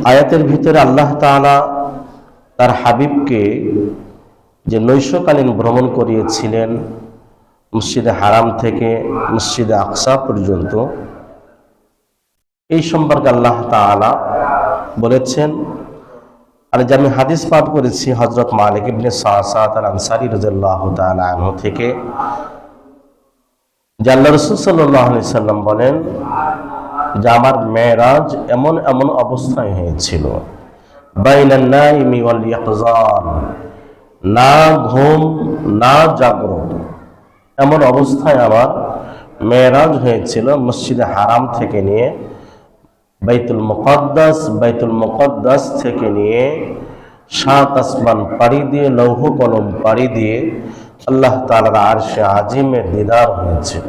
আয়াতের ভিতরে আল্লাহ তাআলা তার হাবিবকে যে নৈশকালীন ভ্রমণ করিয়েছিলেন মসজিদে হারাম থেকে মসজিদে আকসা পর্যন্ত, এই সম্পর্কে আল্লাহ তাআলা বলেছেন। আর যে আমি হাদিস পাঠ করেছি হযরত মালিক ইবনে সাআদ আল আনসারী রাদিয়াল্লাহু তাআলা আনহু থেকে, যে আল্লাহ রাসূল সাল্লাল্লাহু আলাইহি সাল্লাম বলেন যে আমার মেরাজ এমন এমন অবস্থায় হয়েছিল, বাইনান নাইমি ওয়াল ইয়াকযান, না ঘুম না জাগ্রত, এমন অবস্থায় আমার মেরাজ হয়েছিল মসজিদে হারাম থেকে নিয়ে বাইতুল মুকাদ্দাস থেকে নিয়ে 7 আসমান পাড়ি দিয়ে লৌহ কলম পাড়ি দিয়ে আল্লাহ তাআলার আরশে আজিমের দিদার হয়েছিল।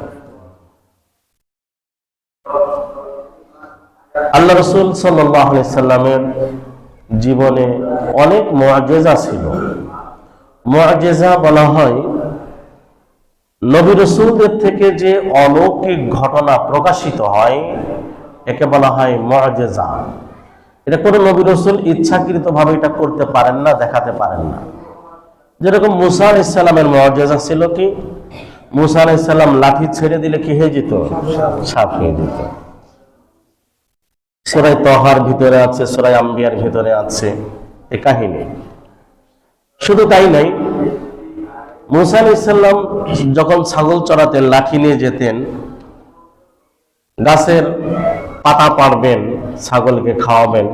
আল্লাহ রাসূল সাল্লাল্লাহু আলাইহি সাল্লামের জীবনে অনেক মুআজিজা ছিল। মুআজিজা বলা হয় নবী রাসূলদের থেকে যে অলৌকিক ঘটনা প্রকাশিত হয়, একে বলা হয় মুআজিজা। এটা কোনো নবী রাসূল ইচ্ছাকৃতভাবে এটা করতে পারেন না, দেখাতে পারেন না। যেরকম মুসা আলাইহিস সালামের মুআজিজা ছিল কি, মুসা আলাইহিস সালাম লাঠি ছেড়ে দিলে কি হয়ে যেত? সাপ হয়ে যেত। সূরা তাহার ভিতরে আছে, সূরা আম্বিয়ার ভিতরে আছে এই কাহিনী। শুধু তাই নাই, মুসা আলাইহিস সালাম যখন ছাগল চড়াতে লাঠি নিয়ে যেতেন, গাছের পাতা পাড়বেন, ছাগলকে খাওয়াবেন,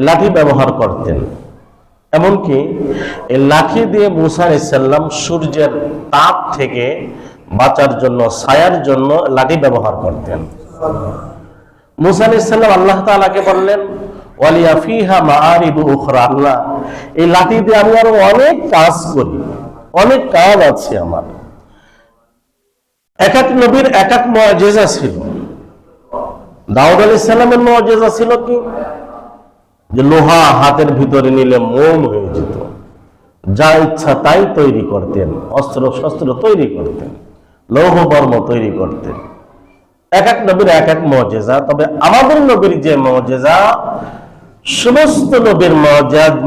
লাঠি ব্যবহার করতেন। এমনকি এই লাঠি দিয়ে মুসা আলাইহিস সালাম সূর্যের তাপ থেকে বাঁচার জন্য, ছায়ার জন্য লাঠি ব্যবহার করতেন। মুসা আলাইহিস সালাম আল্লাহ তাআলাকে বললেন, ওয়ালিয়া ফিহা মাআরিবু উখরা, আল্লাহ এই লাঠি দিয়ে আমি আরো অনেক কাজ করি, অনেক কাজ আছে আমার। এক এক নবীর এক এক মুআজিজা ছিল। দাউদ আলাইহিস সালামের মুআজিজা ছিল কি, যে লোহা হাতের ভিতরে নিলে মোম হয়ে যেত, যা ইচ্ছা তাই তৈরি করতেন, অস্ত্র শস্ত্র তৈরি করতেন, লৌহ বর্ম তৈরি করতেন। এক এক নবীর এক এক মুআজিজা। তবে আমাদের নবীর যে মুআজিজা, সমস্ত নবীর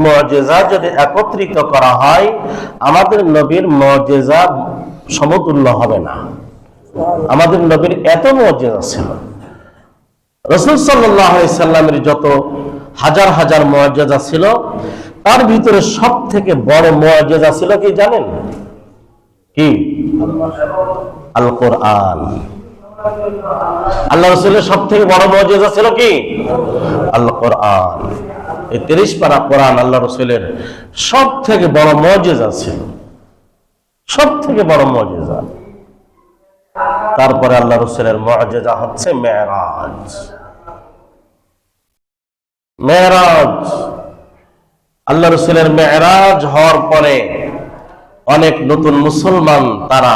মুআজিজা যদি একত্রিত করা হয়, আমাদের নবীর মুআজিজা সমতুল্য হবে না। আমাদের নবীর এত মুআজিজা ছিল। রাসূল সাল্লাল্লাহু আলাইহি সাল্লামের যত হাজার হাজার মুআজিজা ছিল, তার ভিতরে সব থেকে বড় মুআজিজা ছিল কি জানেন? কি? আল কোরআন। আল্লাহ রাসূলের সব থেকে বড় মুআজিজা ছিল কি? আল কোরআন। এই 30 পারা কোরআন আল্লাহ রাসূলের সব থেকে বড় মুআজিজা ছিল, সব থেকে বড় মুআজিজা। তারপরে আল্লাহ রাসূলের মুআজিজা হচ্ছে মেরাজ। মেরাজ, আল্লাহ রাসূলের মেরাজ হওয়ার পরে অনেক নতুন মুসলমান তারা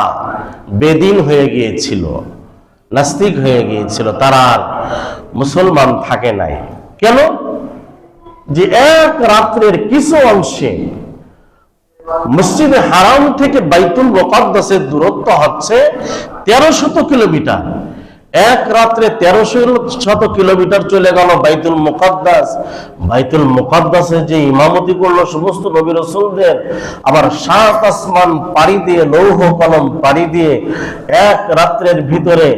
বেদিন হয়ে গিয়েছিল, নাস্তিক হয়ে গিয়েছিল, তারা আর মুসলমান থাকে নাই। কেন? যে এক রাত্রের কিছু অংশে মসজিদে হারাম থেকে বাইতুল মুকাদ্দাসের দূরত্ব হচ্ছে 1300 কিলোমিটার। এক রাত্রে 1300 কিলোমিটার চলে গেল বাইতুল মুকাদ্দাস। বাইতুল মুকাদ্দাসে যে ইমামতি করলো সমস্ত নবী রাসূলদের, আবার 7 আসমান পাড়ি দিয়ে লৌহ কলম পাড়ি দিয়ে এক রাত্রের ভিতরে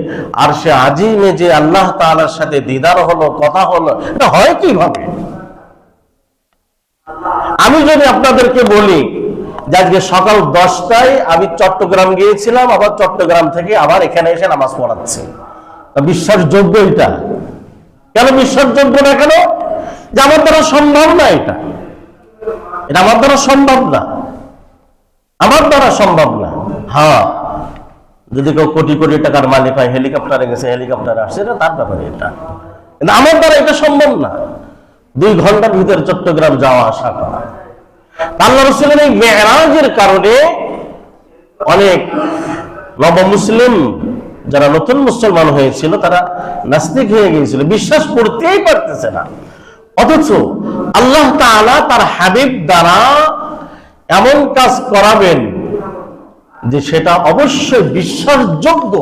আরশে আজিমে যে আল্লাহ তাআলার সাথে দিদার হলো, কথা হলো, এটা হয় কিভাবে? আমি যদি আপনাদেরকে বলি যে আজকে সকাল 10টায় আমি চট্টগ্রাম গিয়েছিলাম, আবার চট্টগ্রাম থেকে আবার এখানে এসে নামাজ পড়াচ্ছি, বিশ্বাসযোগ্য? এটা কেন বিশ্বাসযোগ্য না? কেন? যে আমার দ্বারা সম্ভব না, এটা আমার দ্বারা সম্ভব না, আমার দ্বারা সম্ভব না। হ্যাঁ, যদি কেউ কোটি কোটি টাকার মালিক হয়, হেলিকপ্টারে গেছে, হেলিকপ্টারে আসছে, এটা তার ব্যাপারে, এটা কিন্তু আমার দ্বারা এটা সম্ভব না। 2 ঘন্টার ভিতরে চট্টগ্রাম যাওয়া আসা করা। আল্লাহ রাসূলের এই মেরাজের কারণে অনেক নবমুসলিম যারা নতুন মুসলমান হয়েছিল, তারা নাস্তিক হয়ে গিয়েছিল, বিশ্বাস করতেই পারতেছে না। অথচ আল্লাহ তাআলা তার হাবিব দ্বারা এমন কাজ করাবেন যে সেটা অবশ্যই বিশ্বাসযোগ্য।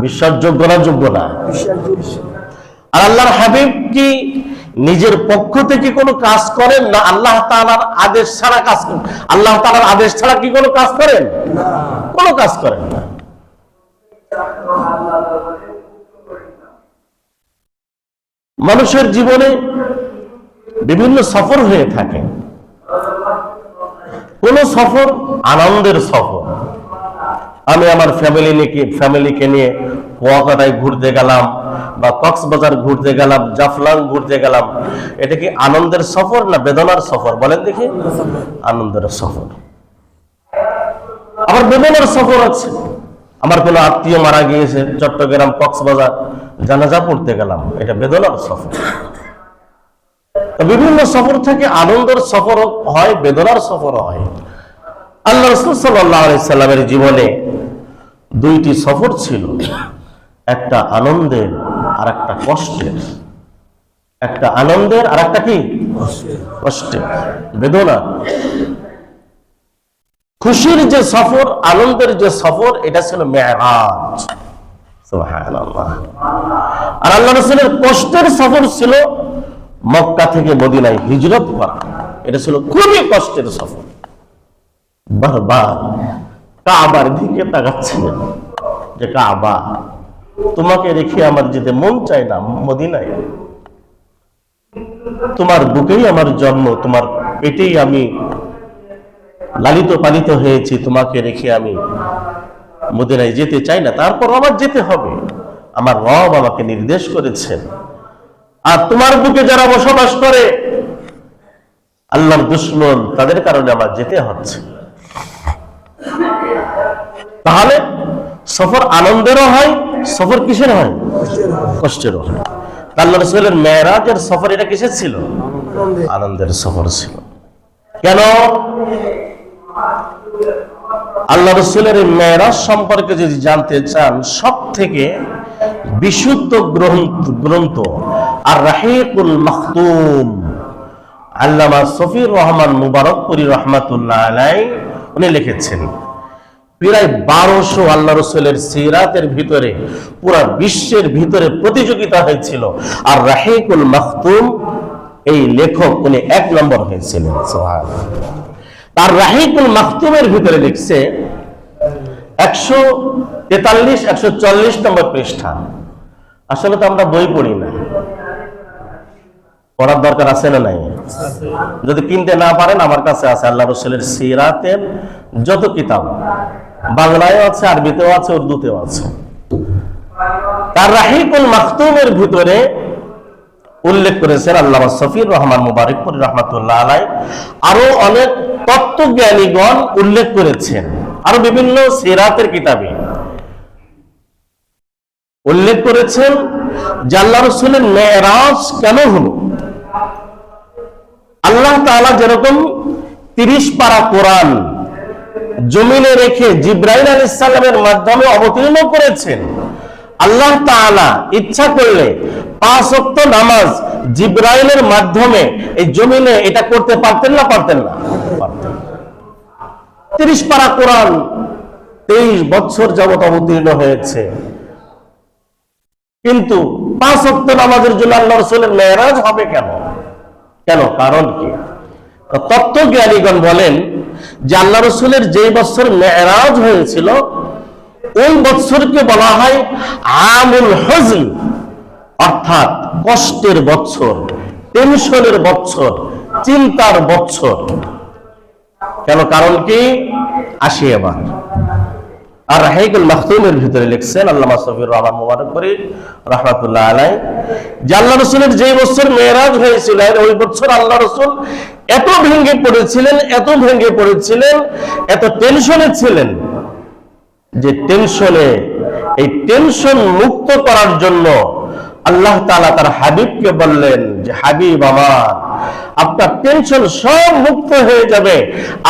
বিশ্বাসযোগ্য না যোগ্য না? আর আল্লাহর হাবিব কি নিজের পক্ষ থেকে কোনো কাজ করেন না আল্লাহ তাআলার আদেশ ছাড়া কাজ করেন? আল্লাহ তাআলার আদেশ ছাড়া কি কোনো কাজ করেন? কোনো কাজ করেন না। মানুষের জীবনে বিভিন্ন সফর হয়ে থাকে। কোন সফর আনন্দের সফর। আমি আমার ফ্যামিলিকে নিয়ে কুয়াকাটায় ঘুরতে গেলাম, বা কক্সবাজার ঘুরতে গেলাম, জাফলং ঘুরতে গেলাম, এটা কি আনন্দের সফর না বেদনার সফর? বলেন দেখি। আনন্দের সফর। আবার বেদনার সফর আছে। আমার কোনো আত্মীয় মারা গিয়েছে, চট্টগ্রাম কক্সবাজার জানাজা পড়তে গেলাম, এটা বেদনার সফর। বিভিন্ন সফর থেকে আনন্দের সফর হয়, বেদনার সফর হয়। আল্লাহ রাসূল সাল্লাল্লাহু আলাইহি সাল্লামের জীবনে দুইটি সফর ছিল, একটা আনন্দের আর একটা কষ্টের। একটা আনন্দের আর একটা কি? কষ্টের, বেদনা। খুশির যে সফর, আনন্দের যে সফর, এটা ছিল মেরাজ। সুবহানাল্লাহ। আর আল্লাহ রাসূলের কষ্টের সফর ছিল মক্কা থেকে মদিনায় হিজরত করা। এটা ছিল খুবই কষ্টের সফর। বারবার কাবার দিকে তাকাচ্ছিলেন যে কাবা, তোমাকে রেখে আমার যেতে মন চায় না মদিনায়। তোমার বুকেই আমার জন্ম, তোমার পেটেই আমি লালিত পালিত হয়েছি, তোমাকে রেখে আমি মদিনায় যেতে চাই না, তারপর আমার যেতে হবে। আমার রব আমাকে নির্দেশ করেছেন। আর তোমার বুকে যারা বসবাস করে আল্লাহর দুশমন, তাদের কারণে আমার যেতে হচ্ছে। তাহলে সফর আনন্দেরও হয়, সফর কিসের হয়? কষ্টেরও হয়। আল্লাহ রাসূলের মেরাজের সফর এটা কিসের ছিল? আনন্দের সফর ছিল। কেন? আল্লাহ রাসূলের মেরাজ সম্পর্কে যদি জানতে চান, সব থেকে বিশুদ্ধ গ্রন্থ আর রাহিকুল মাখতুম, আল্লামা সফির রহমান মুবারকপুরী রহমাতুল্লাহ আলাইহি উনি লিখেছেন, প্রায় 1200 আল্লাহ রাসূলের সিরাতের ভিতরে পুরো বিশ্বের ভিতরে প্রতিযোগিতা হয়েছিল, আর রাহিকুল মাখতুম এই লেখক উনি 1 নম্বর হয়েছিলেন। সুবহানাল্লাহ। তার রাহিকুল মাখতুমের ভিতরে লিখছে 143 140 নম্বর পৃষ্ঠা। আসলে তো আমরা বই পড়ি না, পড়ার দরকার আছে না নাই? যদি কিনতে না পারেন, আমার কাছে আছে আল্লাহ রাসূলের সিরাতের যত কিতাব, বাংলায়ও আছে, আরবিতেও আছে, উর্দুতেও আছে। তার রাহিকুল মাখতুমের ভিতরে উল্লেখ করেছেন আল্লামা সফির রহমান মুবারকপুরী রহমাতুল্লাহ আলাইহি। আরো অনেক তত্ত্বজ্ঞানীগণ উল্লেখ করেছেন, আরো বিভিন্ন সিরাতের কিতাবে উল্লেখ করেছেন যে আল্লাহ রাসূলের মেরাজ কেন হলো। আল্লাহ তাআলা যেরকম 30 পারা কোরআন জমিনে রেখে জিবরাইল আলাইহিস সালামের মাধ্যমে অবতীর্ণ করেছেন, আল্লাহ তাআলা ইচ্ছা করলে 5 ওয়াক্ত নামাজ জিবরাইলের মাধ্যমে এই জমিনে এটা করতে পারতেন না? পারতেন না? পারতেন। 30 পারা কোরআন 23 বছর যাবত অবতীর্ণ হয়েছে, কিন্তু 5 ওয়াক্ত নামাজের জন্য আল্লাহ রাসূলের মেরাজ হবে কেন? কেন? কারণ কি? তত্ত্বজ্ঞানীগণ বলেন যে আল্লাহ রাসূলের যেই বছর মেরাজ হয়েছিল ওই বছরকে বলা হয় আমুল হুজন, অর্থাৎ কষ্টের বছর, টেনশনের বছর, চিন্তার বছর। কেন? কারণ কি? আসি এবার। আর রাহিকুল মাখতুমের ভিতরে লিখছেন আল্লামা সফির রহমান মুবারকপুরী রাহমাতুল্লাহ আলাইহি যে আল্লাহ রাসূলের যেই বছর মেরাজ হয়েছিল ওই বছর আল্লাহ রাসূল এত ভেঙে পড়েছিলেন, এত টেনশনে ছিলেন যে এই টেনশন মুক্ত করার জন্য আল্লাহ তাআলা তার হাবিবকে বললেন যে হাবিব আমার, আপনার টেনশন সব মুক্ত হয়ে যাবে,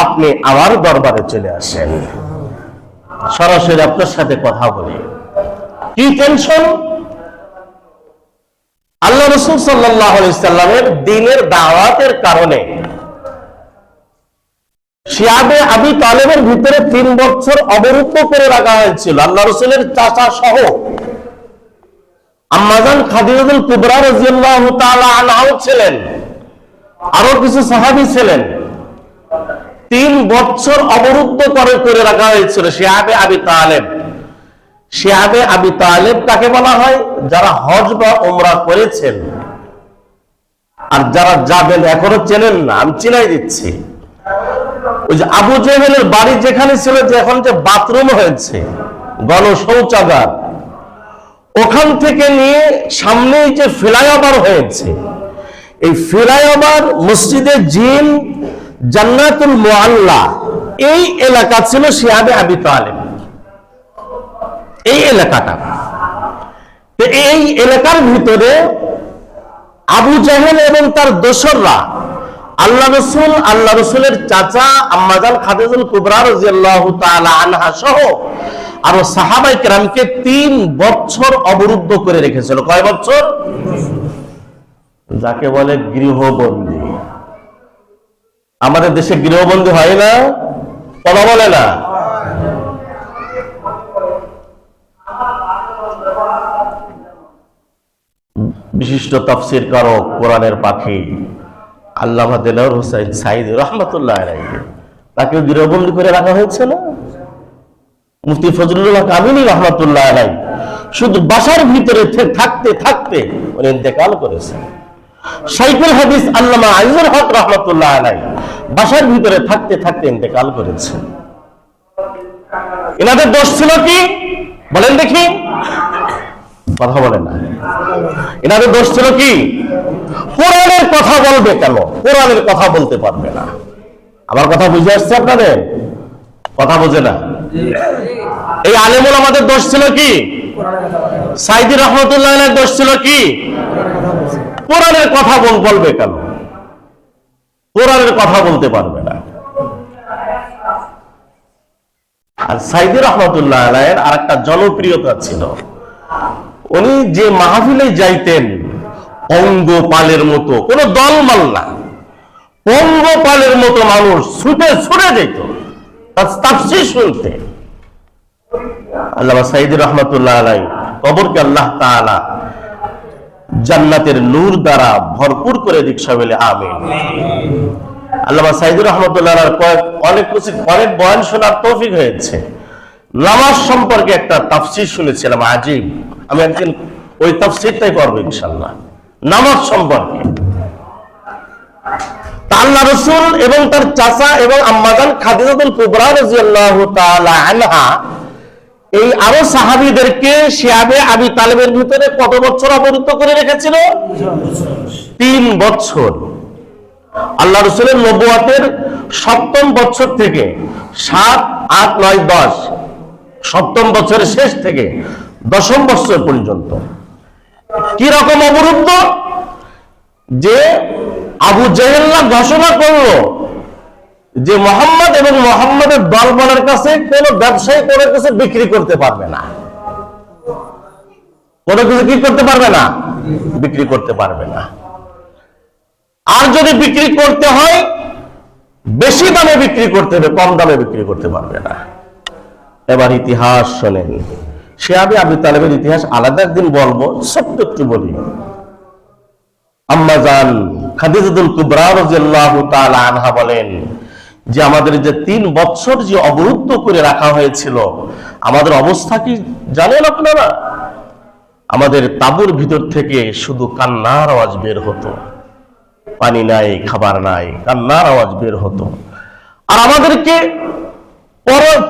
আপনি আমার দরবারে চলে আসেন, সরাসরি আপনার সাথে কথা বলি। কি টেনশন? আল্লাহ রাসূল সাল্লাল্লাহু আলাইহি সাল্লামের দ্বীনের দাওয়াতের কারণে শিয়াবে আবি তালেবের ভিতরে 3 বছর অবরুদ্ধ করে রাখা হয়েছিল, আল্লাহ রাসূলের চাচা সহ। আম্মাজান খাদিজাতুল কুবরা রাদিয়াল্লাহু তাআলা আনহা ছিলেন, আরো কিছু সাহাবী ছিলেন। 3 বছর অবরুদ্ধ করে রাখা হয়েছিল শিহাবে আবি তালেব। শিহাবে আবি তালেব কাকে বলা হয়? যারা হজ বা উমরা করেছেন, আর যারা যাবেন এখনো চেনেন না, আমি চিনাই দিচ্ছি। ওই যে আবু জেহেলের বাড়ি যেখানে ছিল, যে এখন যে বাথরুম হয়েছে, গণশৌচাগার, ওখান থেকে নিয়ে সামনেই যে ফ্লাইওভার হয়েছে, এই ফ্লাইওভার মসজিদে জিন জান্নাতুল মুআল্লা, এই এলাকা ছিল শিহাবে আবি তালেব। এই এলাকাটা, এই এলাকার ভিতরে আবু জাহেল এবং তার দোসররা আল্লাহ রসুলের চাচা আম্মাজান খাদিজাতুল কুবরা রাদিয়াল্লাহু তাআলা আনহা সহ আরো সাহাবায়ে কেরামকে 3 বছর অবরুদ্ধ করে রেখেছিল। কয় বছর? যাকে বলে গৃহবন্দী। আমাদের দেশে গৃহবন্দী হয় না, কথা বলে না। বিশিষ্ট তাফসীর কারক, কোরআনের পাখি আল্লামা দেলোয়ার হোসেন সাঈদী রাহমাতুল্লাহ আলাইহি, তাকে গৃহবন্দী করে রাখা হয়েছে না? মুফতি ফজলুল্লাহ কামিনী রাহমাতুল্লাহ আলাইহি শুধু বাসার ভিতরে থাকতে থাকতে উনি ইন্তেকাল করেছেন। শাইখুল হাদিস আল্লামা আজিজুল হক রাহমাতুল্লাহ আলাইহি বাসার ভিতরে থাকতে থাকতে ইন্তেকাল করেছেন। এনাদের দোষ ছিল কি বলেন দেখি? কথা বলেন না। এনাদের দোষ ছিল কি? কোরআনের কথা বলবে কেন? কোরআনের কথা বলতে পারবে না। আমার কথা বুঝে আসছে আপনাদের? কথা বোঝে না। এই আলেমুল আমাদের দোষ ছিল কি? সাঈদী রাহমাতুল্লাহ আলাইহির দোষ ছিল কি? কোরআনের কথা বলবে কেন? কোরআনের কথা বলতে পারবে না। আর সাঈদী রাহমাতুল্লাহ আলাইহির আরেকটা জনপ্রিয়তা ছিল, উনি যে মাহফিলে যাইতেন পঙ্গপালের মতো, কোন দলমাল না, পঙ্গপালের মতো মানুষ ছুটে ছুটে যেত তাফসীর শুনতে। আল্লামা সাঈদী রাহমাতুল্লাহ আলাইহি কবরকে আল্লাহ তাআলা জান্নাতের নূর দ্বারা ভরপুর করে দিক, সবাই আমিন। আল্লামা সাঈদী রাহমাতুল্লাহ আলাইহি অনেক বয়ান শোনার তৌফিক হয়েছে। নামাজ সম্পর্কে একটা তাফসীর শুনেছিলাম, আজীব। আমি একদিন ওই তাফসীরটাই পড়বো ইনশাআল্লাহ, নামাজ সম্পর্কে। আল্লাহ রাসূল এবং তার চাচা এবং আম্মাজান খাদিজাতুল কুবরা রাদিয়াল্লাহু তাআলা আনহা এই আরো সাহাবীদেরকে শিহাবে আবি তালেবের ভিতরে কত বছর অবরুদ্ধ করে রেখেছিল? 3 বছর। আল্লাহ রাসূলের নবুয়তের 7ম বছর থেকে 7, 8, 9, 10, 7ম বছরের শেষ থেকে 10ম বছর পর্যন্ত কি রকম অবরুদ্ধ? যে আবু জাহেল্লা ঘোষণা করলো যে মুহাম্মদ এবং মুহাম্মাদের দলবলের কাছে কোনো ব্যবসায়ী কোনো কিছু বিক্রি করতে পারবে না, কোনো কিছু কি করতে পারবে না, বিক্রি করতে পারবে না। আর যদি বিক্রি করতে হয় বেশি দামে বিক্রি করতে হবে, কম দামে বিক্রি করতে পারবে না। এবার ইতিহাস শোনেন, শিহাবে আবি তালেবের ইতিহাস আলাদা একদিন বলবো, ছোট্ট একটু বলি। আম্মাজান খাদিজাতুল কুবরা রাদিয়াল্লাহু তাআলা আনহা বলেন যে আমাদের যে 3 বছর যে অবরুদ্ধ করে রাখা হয়েছিল, আমাদের অবস্থা কি জানেন আপনারা? আমাদের তাঁবুর ভিতর থেকে শুধু কান্নার আওয়াজ বের হতো, পানি নাই, খাবার নাই, কান্নার আওয়াজ বের হতো। আর আমাদেরকে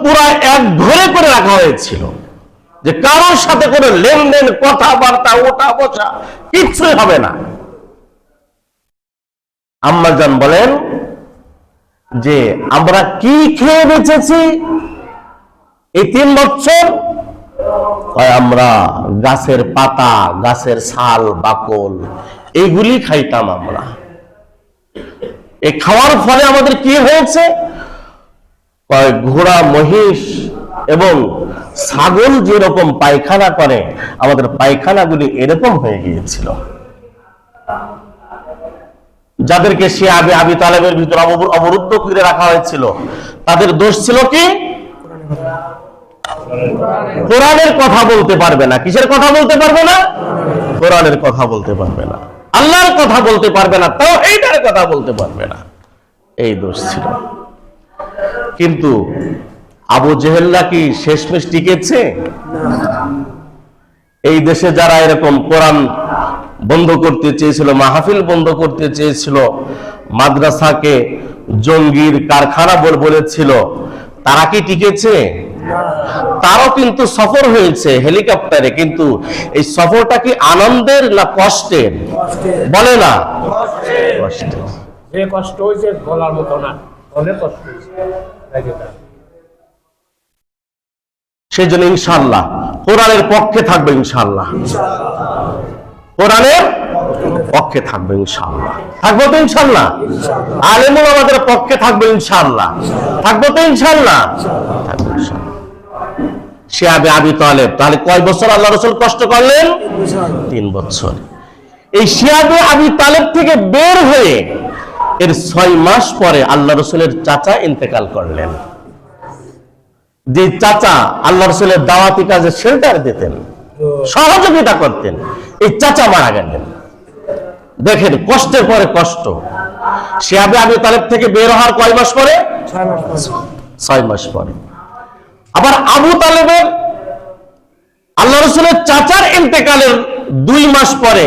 পুরা এক ঘরে করে রাখা হয়েছিল, যে কারোর সাথে কোনো লেনদেন, কথাবার্তা, ওঠা বসা কিচ্ছুই হবে না। আম্মাজান বলেন যে আমরা কি খেয়ে বেঁচেছি এই 3 বছর? আমরা গাছের পাতা, গাছের ছাল, বাকল এইগুলি খাইতাম আমরা। এই খাওয়ার ফলে আমাদের কি হয়েছে? ঘোড়া, মহিষ এবং ছাগল যেরকম পায়খানা করে, আমাদের পায়খানাগুলি এরকম হয়ে গিয়েছিল। যাদেরকে শিহাবে আবি তালেবের ভিতরে অবরুদ্ধ করে রাখা হয়েছিল, তাদের দোষ ছিল কি? কোরআনের কথা বলতে পারবে না। কিসের কথা বলতে পারবে না? কোরআনের কথা বলতে পারবে না, আল্লাহর কথা বলতে পারবে না, তাওহীদের কথা বলতে পারবে না। এই দোষ ছিল। কিন্তু আবু জেহেলরা কি শেষমেশ টিকেছে? এই দেশে যারা এরকম কোরআন বন্ধ করতে চেয়েছিল, মাহফিল বন্ধ করতে চেয়েছিল, মাদ্রাসাকে জঙ্গির কারখানা বলেছিল, তারা কি টিকেছে? তারও কিন্তু সফর হয়েছে হেলিকপ্টারে, কিন্তু এই সফরটা কি আনন্দের না কষ্টের? বলে না, কষ্টের। যে কষ্ট হয়েছে বলার মতো না, অনেক কষ্ট হয়েছে। সেই জন্য ইনশাআল্লাহ কোরআনের পক্ষে থাকবে, ইনশাআল্লাহ কোরআনের পক্ষে থাকবে, ইনশাআল্লাহ থাকবো তো, ইনশাআল্লাহ আলেমুল আমাদের পক্ষে থাকবে, ইনশাআল্লাহ থাকবো তো, ইনশাআল্লাহ থাকবো, ইনশাআল্লাহ। শিহাবে আবি তালেব তাহলে কয় বছর আল্লাহ রাসূল কষ্ট করলেন? 3 বছর। এই শিহাবে আবি তালেব থেকে বের হয়ে এর 6 মাস পরে আল্লাহ রাসূলের চাচা ইন্তেকাল করলেন। যে চাচা আল্লাহ রাসূলের দাওয়াতি কাজে শেল্টার দিতেন, সহযোগিতা করতেন, এই চাচা মারা গেলেন। দেখেন কষ্টের পরে কষ্ট। শিহাবে আবি তালেব থেকে বের হওয়ার কয় মাস পরে? 6 মাস পরে। আবার আবু তালেবের আল্লাহ রাসূলের চাচার ইন্তেকালের 2 মাস পরে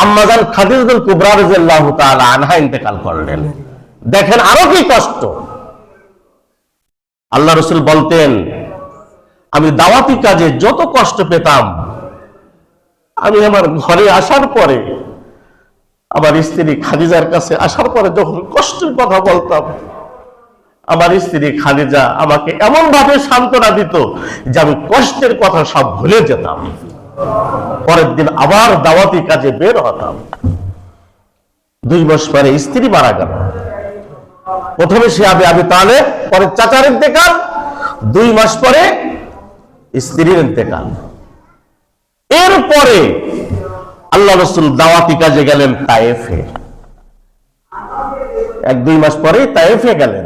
আম্মাজান খাদিজাতুল কুবরা রাদিয়াল্লাহু তাআলা আনহা ইন্তেকাল করলেন। দেখেন আরো কি কষ্ট। আল্লাহ রাসূল বলতেন, আমি দাওয়াতি কাজে যত কষ্ট পেতাম, আমি আমার ঘরে আসার পরে, আমার স্ত্রী খাদিজার কাছে আসার পরে যখন কষ্টের কথা বলতাম, আমার স্ত্রী খাদিজা আমাকে এমন ভাবে সান্ত্বনা দিত যে আমি কষ্টের কথা সব ভুলে যেতাম। পরের দিন আবার দাওয়াতি কাজে বের হতাম। 2 মাস পরে স্ত্রী মারা গেল। প্রথমে শিহাবে আবি তালেব, পরে চাচার ইন্তেকাল, 2 মাস পরে স্ত্রীর ইন্তেকাল। এরপরে আল্লাহ রাসূল দাওয়াতি কাজে গেলেন তায়েফে। 1-2 মাস পরে তায়েফে গেলেন।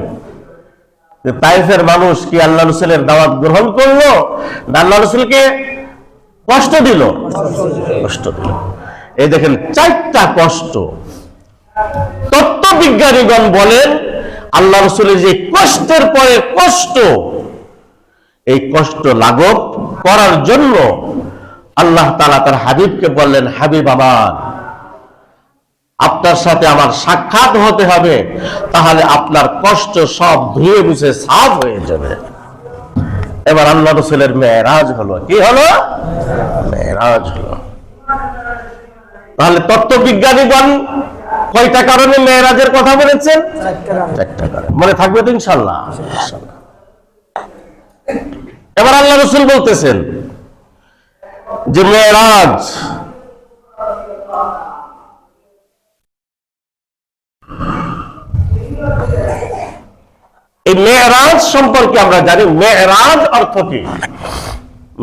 তায়েফের মানুষ কি আল্লাহ রাসূলের দাওয়াত গ্রহণ করলো না আল্লাহ রাসূলকে কষ্ট দিল? কষ্ট দিল। এই দেখেন 4টা কষ্ট। তত্ত্ববিজ্ঞানীগণ বলেন আল্লাহ রাসূলের যে কষ্টের পরে কষ্ট, এই কষ্ট লাঘব করার জন্য আল্লাহ তাআলা তার হাবিবকে বললেন, হাবিব আমার, আপনার সাথে আমার সাক্ষাৎ হতে হবে, তাহলে আপনার কষ্ট সব ধুয়ে মুছে সাফ হয়ে যাবে। এবার আল্লাহ রাসূলের মেরাজ হলো। কি হলো? মেরাজ হলো। তাহলে তত্ত্ববিজ্ঞানীগণ কয়টা কারণে মেরাজের কথা বলেছেন? 4টা কারণ। মনে থাকবে তো ইনশাআল্লাহ? ইনশাআল্লাহ। এবার আল্লাহ রাসূল বলতেছেন যে মেরাজ এই মেরাজ সম্পর্কে আমরা জানি। মেরাজ অর্থ কি?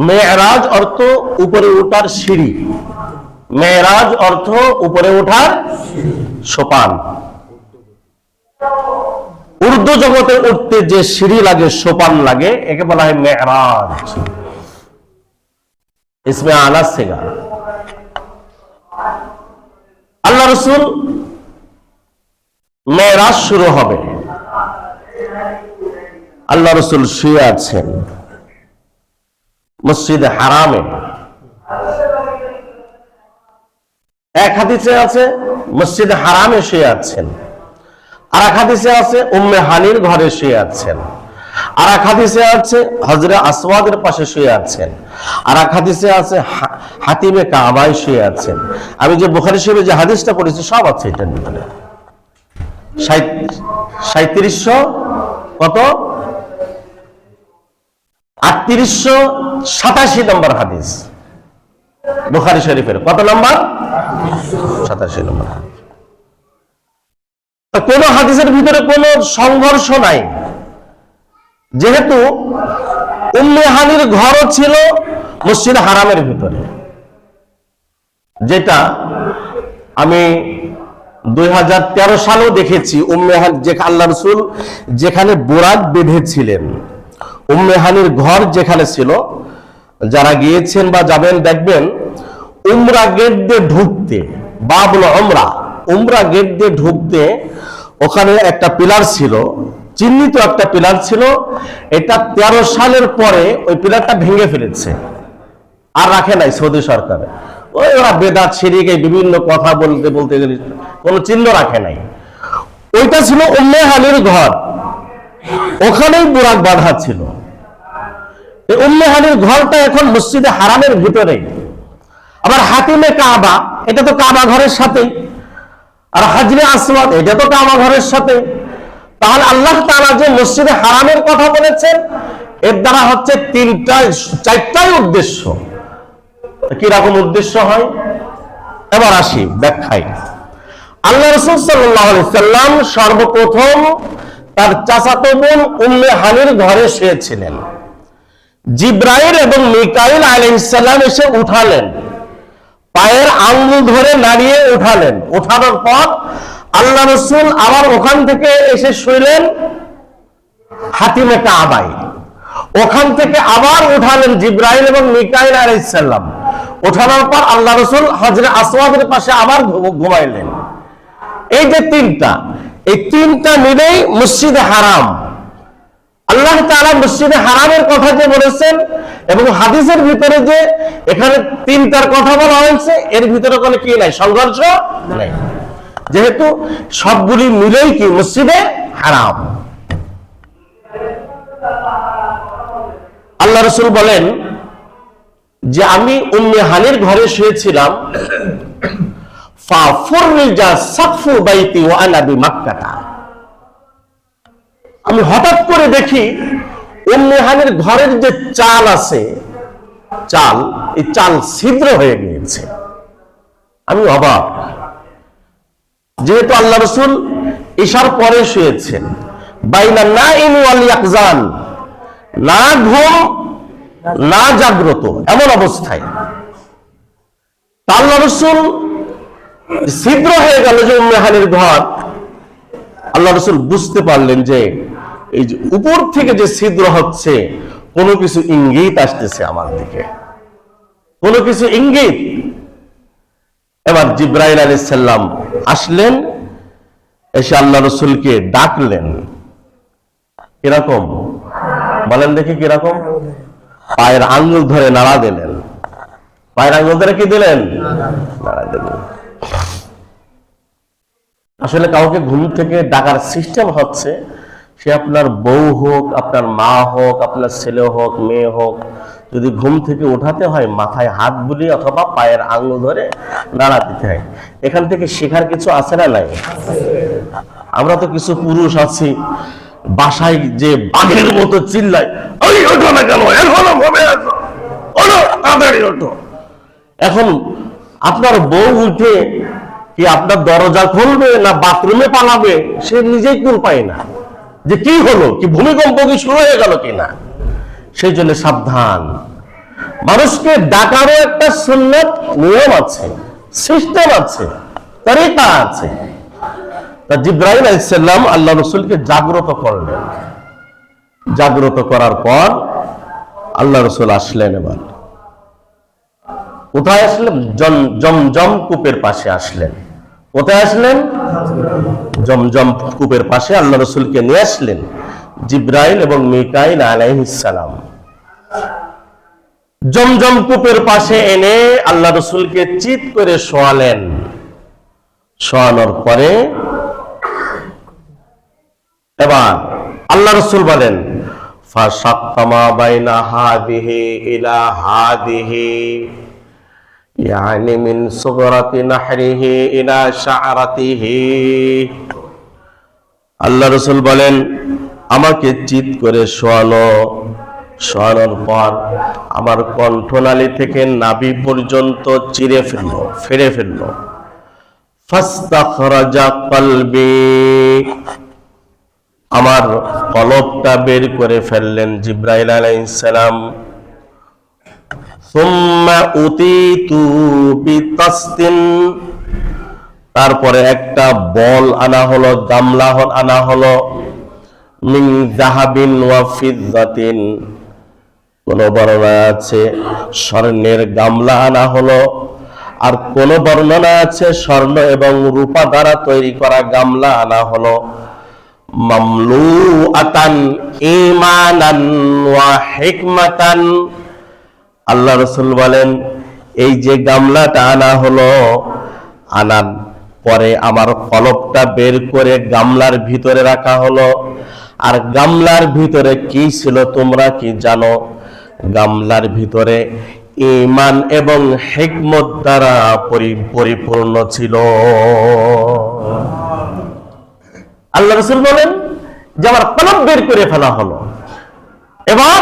মেরাজ অর্থ উপরে ওঠার সিঁড়ি। মেরাজ অর্থ উপরে ওঠার সোপান। উর্দু জগতে উঠতে যে সিঁড়ি লাগে, সোপান লাগে, একে বলা হয় মেরাজ। ইসমে আলা সেগা। আল্লাহ রাসূল মেরাজ শুরু হবে। আল্লাহ রাসূল শুয়ে আছেন মসজিদে হারামে। এক হাদিসে আছে মসজিদে হারামে শুয়ে আছেন, আর এক হাদিসে আছে উম্মে হানির ঘরে শুয়ে আছেন, আর এক হাদিসে আছে হজরে আসওয়াদের পাশে শুয়ে আছেন, আর এক হাদিসে আছে হাতিমে কাবায় শুয়ে আছেন। আমি যে বুখারী শরীফে যে হাদিসটা পড়েছি সব আছে এটার ভিতরে। 3700 কত 3887 নম্বর হাদিস বুখারী শরীফের। কত নম্বর? 87 নম্বর। কোন হাদিসের ভিতরে কোনো সংঘর্ষ নাই, যেহেতু উম্মে হানির ঘরও ছিল মসজিদ হারামের ভিতরে, যেটা আমি 2013 সালেও দেখেছি। উম্মে হানি, যে আল্লাহ রাসূল যেখানে বোরাক বেঁধেছিলেন, উম্মে হানির ঘর যেখানে ছিল, যারা গিয়েছেন বা যাবেন দেখবেন উমরা গেট দিয়ে ঢুকতে, বাবুল উমরা গেট দিয়ে ঢুকতে ওখানে একটা পিলার ছিল, চিহ্নিত একটা পিলার ছিল। এটা 13 সালের পরে ওই পিলারটা ভেঙে ফেলেছে, আর রাখে নাই সৌদি সরকার। ওরা বেদাত শিরিক এই বিভিন্ন কথা বলতে বলতে গেলে কোনো চিহ্ন রাখে নাই। ওইটা ছিল উম্মে হানির ঘর, ওখানেই বুরাক বাঁধা ছিল। এই উম্মে হানির ঘরটা এখন মসজিদে হারামের ভিতরে। আবার হাতিমে কাবা, এটা তো কাবা ঘরের সাথে, আর হাজরে আসওয়াদ এটা তো কাবা ঘরের সাথে। তাহলে আল্লাহ তাআলা যে মসজিদে হারামের কথা বলেছেন, এর দ্বারা হচ্ছে চারটাই উদ্দেশ্য। কি রকম উদ্দেশ্য হয় এবার আসি ব্যাখ্যায়। আল্লাহ রাসূল সাল্লাল্লাহু আলাইহি সাল্লাম সর্বপ্রথম তার চাচাতো বোন উম্মে হানির ঘরে শুয়েছিলেন। জিব্রাইল এবং মিকাইল আলাইহিস সালাম এসে উঠালেন, পায়ের আঙ্গুল ধরে নাড়িয়ে উঠালেন। উঠানোর পর আল্লাহ রাসূল আবার ওখান থেকে এসে শুইলেন হাতিমে কাবায়। ওখান থেকে আবার উঠালেন জিব্রাইল এবং মিকাইল আলাইহিস সালাম। ওঠানোর পর আল্লাহ রাসূল হজরে আসওয়াদের পাশে আবার ঘুমাইলেন। এই যে এই তিনটা মিলেই মসজিদে হারাম। আল্লাহ তাআলা মসজিদে হারামের কথা যে বলেছেন এবং হাদিসের ভিতরে যে এখানে তিনটার কথা বলা হয়েছে, এর ভিতরে কোনো কি নাই, সংঘর্ষ নাই, যেহেতু সবগুলি মিলেই কি মসজিদে হারাম। আল্লাহ রাসূল বলেন যে আমি উম্মে হানির ঘরে শুয়েছিলাম, ফাফুররিজা সাকফু বাইতি ওয়া আনা বিমাক্কাহ। আমি হঠাৎ করে দেখি উম্মে হানির ঘরের যে চাল আছে, এই চাল ছিদ্র হয়ে গিয়েছে। আমি অবাক, যেহেতু আল্লাহ রাসূল ঈশার পরে শুয়েছেন, বাইনা নাইম ওয়াল ইয়াকজান, না ঘুম না জাগ্রত এমন অবস্থায় আল্লাহ রাসূল ছিদ্র হয়ে গেল যে উম্মে হানির ঘর। আল্লাহ রাসূল বুঝতে পারলেন যে এই যে উপর থেকে যে ছিদ্র হচ্ছে, কোনো কিছু ইঙ্গিত আসতেছে আমার দিকে, কোনো কিছু ইঙ্গিত। এবার জিব্রাইল আলাইহিস সালাম আসলেন, এসে আল্লাহ রাসূলকে ডাকলেন। কিরকম বলেন দেখি, কিরকম? পায়ের আঙ্গুল ধরে নাড়া দিলেন। পায়ের আঙ্গুল ধরে কি দিলেন? নাড়া দিলেন। আসলে কাউকে ঘুম থেকে ডাকার সিস্টেম হচ্ছে, সে আপনার বউ হোক, আপনার মা হোক, আপনার ছেলে হোক, মেয়ে হোক, যদি ঘুম থেকে উঠাতে হয় মাথায় হাত বুলিয়ে অথবা পায়ের আঙ্গুল ধরে নাড়া দিতে হয়। এখান থেকে শেখার কিছু আছে না নাই? আমরা তো কিছু পুরুষ আছি বাসায় যে বাঘের মতো চিল্লায়, ওই ওঠো না কেন, এখনো ঘুমে আছো, ওঠো তাড়াতাড়ি ওঠো। এখন আপনার বউ উঠে কি আপনার দরজা খুলবে না বাথরুমে পালাবে, সে নিজেই কুল পায় না যে কি হলো, কি ভূমিকম্প কি শুরু হয়ে গেল কিনা। সেই জন্য সাবধান। মানুষকে ডাকারও একটা সুন্নাত নিয়ম আছে, সিস্টেম আছে, তরিকা আছে। তা জিব্রাইল আলাইহিস সালাম আল্লাহ রাসূলকে জাগ্রত করলেন। জাগ্রত করার পর আল্লাহ রাসূল আসলেন। এবার কোথায় আসলেন? জমজম কূপের পাশে আসলেন। কোথায় আসলেন? জমজম কূপের পাশে আল্লাহ রাসূলকে নিয়ে আসলেন জিব্রাইল এবং মিকাইল আলাইহিস সালাম। জমজম কূপের পাশে এনে আল্লাহ রাসূলকে চিৎ করে শোয়ালেন। শোয়ানোর পরে এবার আল্লাহ রাসূল বলেন, ফাশাক্কামা বাইনা হাদিহি ইলা হাদিহি, ইয়ানি মিন সুগরাতি নাহরিহি ইলা শা'রাতিহি। আল্লাহ রাসূল বলেন, আমাকে চিৎ করে শোয়ানো। শোয়ানোর পর আমার কণ্ঠনালী থেকে নাভি পর্যন্ত ফেরে ফেললো। ফাস্তাখরাজা কলবি, আমার কলবটা বের করে ফেললেন জিব্রাইল আলাইহিস সালাম। সুম্মা উতিতু বিতাসতিন, তারপরে একটা বল আনা হলো, গামলা আনা হলো। মিন যাহাবিন ওয়া ফিদ্দাতিন, কোন বর্ণনা আছে স্বর্ণের গামলা আনা হলো, আর কোন বর্ণনা আছে স্বর্ণ এবং রূপা দ্বারা তৈরি করা গামলা আনা হলো। মামলুআতান ঈমানান ওয়া হিকমাতান, আল্লাহ রাসূল বলেন এই যে গামলাটা আনা হলো, আনার পরে আমার কলবটা বের করে গামলার ভিতরে রাখা হলো। আর গামলার ভিতরে কি ছিল তোমরা কি জানো? গামলার ভিতরে ঈমান এবং হিকমত দ্বারা পরিপূর্ণ ছিল। আল্লাহ রাসূল বলেন যে আমার কলব বের করে ফেলা হলো, এবং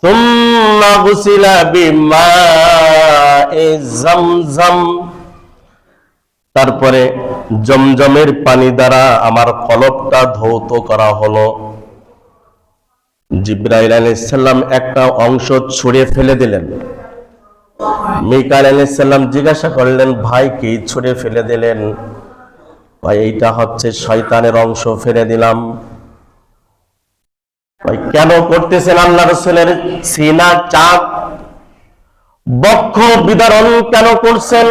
সুম্মা গুসিলা বিমা'i যামযাম, তারপরে জমজমের পানি দ্বারা আমার কলবটা ধৌত করা হলো। জিবরাইল আলাইহিস সালাম একটা অংশ ছুঁড়ে ফেলে দিলেন। মিকাইল আলাইহিস সালাম জিজ্ঞাসা করলেন, ভাই কি ছুঁড়ে ফেলে দিলেন? ভাই এইটা হচ্ছে শয়তানের অংশ, ফেলে দিলাম। ভাই কেন করতেছেন? আল্লাহ রাসূলের সিনা চাপ, বক্ষ বিদারণ কেন করছেন?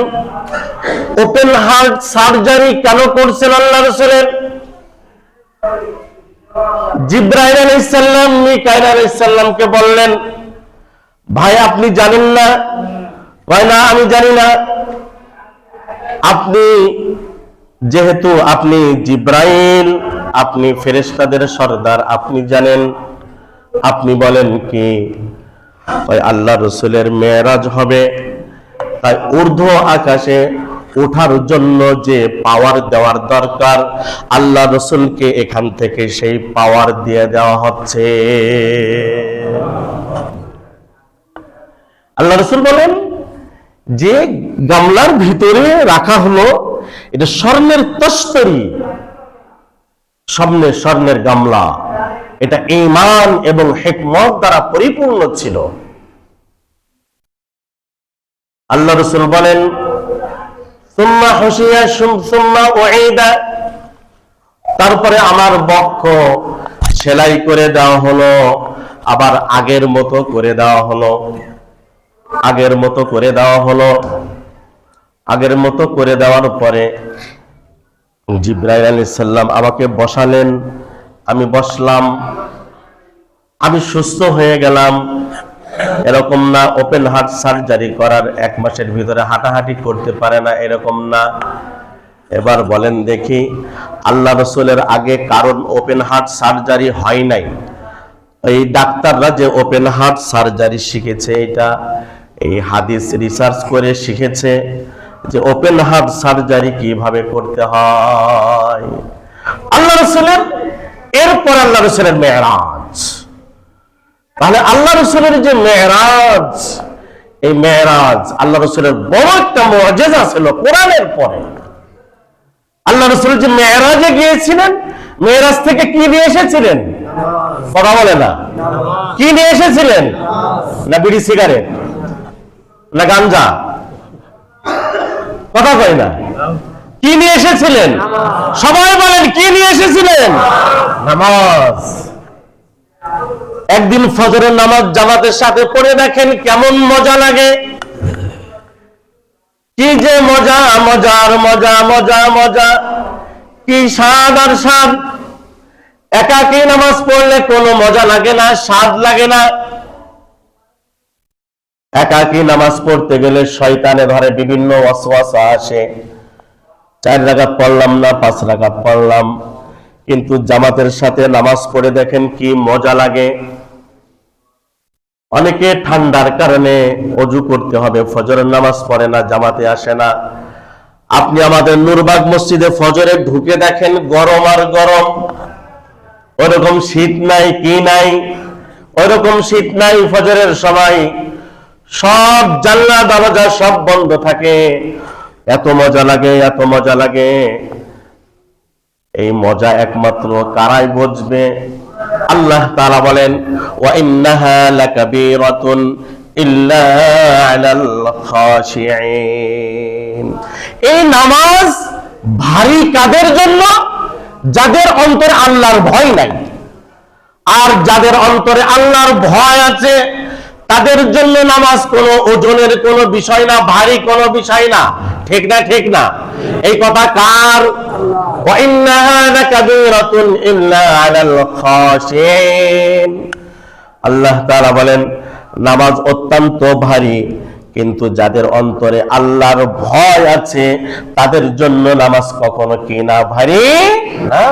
ওপেন হার্ট সার্জারি কেন করছেন আল্লাহ রাসূলের? জিবরাইল আলাইহিস সালাম মিকাইল আলাইহিস সালামকে বললেন, ভাই আপনি জানেন না? ভাই না, আমি জানি না। আপনি যেহেতু আপনি জিবরাইল, আপনি ফেরেশতাদের সর্দার, আপনি জানেন। আপনি বলেন কি ওই আল্লাহ রাসূলের মেরাজ হবে, তাই ঊর্ধ্ব আকাশে ওঠার জন্য যে পাওয়ার দেওয়ার দরকার, আল্লাহ রাসূলকে এখান থেকে সেই পাওয়ার দিয়ে দেওয়া হচ্ছে। আল্লাহ রাসূল বলেন যে গামলার ভিতরে রাখা হলো, এটা স্বর্ণের তস্তরি, স্বর্ণের গামলা, এটা ঈমান এবং হিকমত দ্বারা পরিপূর্ণ ছিল। আল্লাহ রাসূল বলেন সুম্মা হুশিয়া সুম্মা উঈদা, তারপরে আমার বক্ষ সেলাই করে দেওয়া হলো, আবার আগের মতো করে দেওয়া হলো, আগের মতো করে দেওয়া হলো। আগের মতো করে দেওয়ার পরে জিবরাইল আলাইহিস সালাম আমাকে বসালেন, আমি বসলাম, আমি সুস্থ হয়ে গেলাম। এরকম না ওপেন হার্ট সার্জারি করার 1 মাসের ভিতরে হাঁটাহাঁটি করতে পারে না, এরকম না। এবার বলেন দেখি, আল্লাহ রাসূলের আগে কারণ ওপেন হার্ট সার্জারি হয় নাই, এই ডাক্তাররা যে ওপেন হার্ট সার্জারি শিখেছে, এটা এই হাদিস রিসার্চ করে শিখেছে যে ওপেন হার্ট সার্জারি কিভাবে করতে হয়। আল্লাহ রাসূলের এরপর আল্লাহ রাসূলের মেরাজ, তাহলে আল্লাহ রাসূলের যে মেরাজ, এই মেরাজ আল্লাহ রাসূলের বড় একটা মুআজিজা ছিল কোরআনের পরে। আল্লাহ রাসূল যে মেরাজে গিয়েছিলেন, মেরাজ থেকে কি নিয়ে এসেছিলেন? কথা বলে না, কি নিয়ে এসেছিলেন? না বিড়ি সিগারেট, না গাঞ্জা? কথা কয় না। কি নিয়ে এসেছিলেন? সবাই বলেন কি নিয়ে এসেছিলেন? নামাজ। একদিন ফজরের নামাজ জামাতের সাথে পড়ে দেখেন কেমন মজা লাগে, কি যে মজা, মজার মজা, মজা মজা, কি স্বাদ আর স্বাদ। একাকী নামাজ পড়লে কোনো মজা লাগে না, স্বাদ লাগে না। একাকী নামাজ পড়তে গেলে শয়তানে ধরে, বিভিন্ন ওয়াসওয়াসা আসে, 4 রাকাত পড়লাম না 5 রাকাত পড়লাম। কিন্তু জামাতের সাথে নামাজ পড়ে দেখেন কি মজা লাগে। অনেকে ঠান্ডার কারণে ওযু করতে হবে, ফজরের নামাজ পড়ে না, জামাতে আসে না। আপনি আমাদের নূরবাগ মসজিদে ফজরে ঢুকে দেখেন গরম আর গরম, ওরকম শীত নাই, কি নাই, ওরকম শীত নাই। ফজরের সময় সব জানলা দরজা সব বন্ধ থাকে, এত মজা লাগে, এত মজা লাগে। এই মজা একমাত্র কারাই বুঝবে? আল্লাহ তাআলা বলেন ওয়া ইন্নাহা লাকাবীরাতুন ইল্লা আলাল খাশিঈন। এই নামাজ ভারী কাদের জন্য? যাদের অন্তরে আল্লাহর ভয় নাই। আর যাদের অন্তরে আল্লাহর ভয় আছে তাদের জন্য নামাজ কোনো ওজনের কোনো বিষয় না, ভারী কোনো বিষয় না। ঠিক না? ঠিক না? এই কথা কার? ওয়া ইন্নাহা লাকাবীরাতুন ইল্লা আলাল খাশিন। আল্লাহ তাআলা বলেন নামাজ অত্যন্ত ভারী, কিন্তু যাদের অন্তরে আল্লাহর ভয় আছে তাদের জন্য নামাজ কখনো কি না, ভারী না।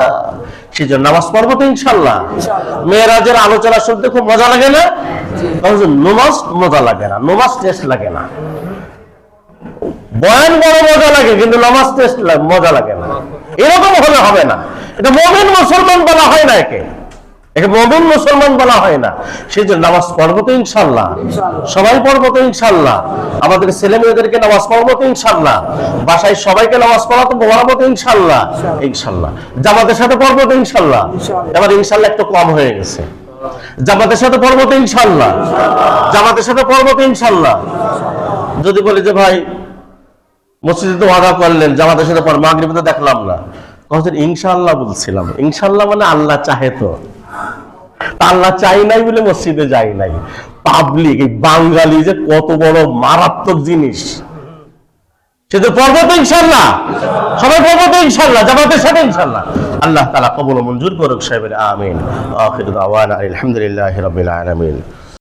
সেজন্য নামাজ পড়বো তো ইনশাআল্লাহ। মেরাজের আলোচনা শুনতে খুব মজা লাগে না? নামাজ মজা লাগে না, নামাজ টেস্ট লাগে না। বয়ান বড় মজা লাগে, কিন্তু নামাজ টেস্ট মজা লাগে না। এরকম হলে হবে না। এটা মুমিন মুসলমান বলা হয় না, একে মুমিন মুসলমান বলা হয় না। সেই জন্য নামাজ পড়বো তো ইনশাআল্লাহ, সবাই পড়বো তো ইনশাআল্লাহ। আমাদের ছেলে মেয়েদেরকে নামাজ পড়বো তো ইনশাআল্লাহ। বাসায় সবাইকে নামাজ পড়াবো তো ইনশাআল্লাহ। ইনশাআল্লাহ জামাতের সাথে পড়বো তো ইনশাআল্লাহ। এবার ইনশাআল্লাহ একটু কম হয়ে গেছে। জামাতের সাথে পড়বো তো ইনশাআল্লাহ, জামাতের সাথে পড়বো তো ইনশাআল্লাহ। যদি বলি যে ভাই মসজিদে তো ওয়াদা করলেন জামাতের সাথে পড়, মাগরিবে তো দেখলাম না, ইনশাআল্লাহ বলছিলাম। ইনশাআল্লাহ মানে আল্লাহ চাহে তো, আল্লাহ চাই নাই বলে মসজিদে যাই নাই। পাবলিক এই বাঙালি যে কত বড় মারাত্মক জিনিস, সেটা পড়বো তো ইনশাআল্লাহ, সবাই পড়বো তো ইনশাআল্লাহ, জামাতের সাথে ইনশাআল্লাহ। আল্লাহ তাআলা কবুল ও মঞ্জুর করুক। সাহেবের আমিন। আখিরু দাওয়ানা আলহামদুলিল্লাহি রাব্বিল আলামিন।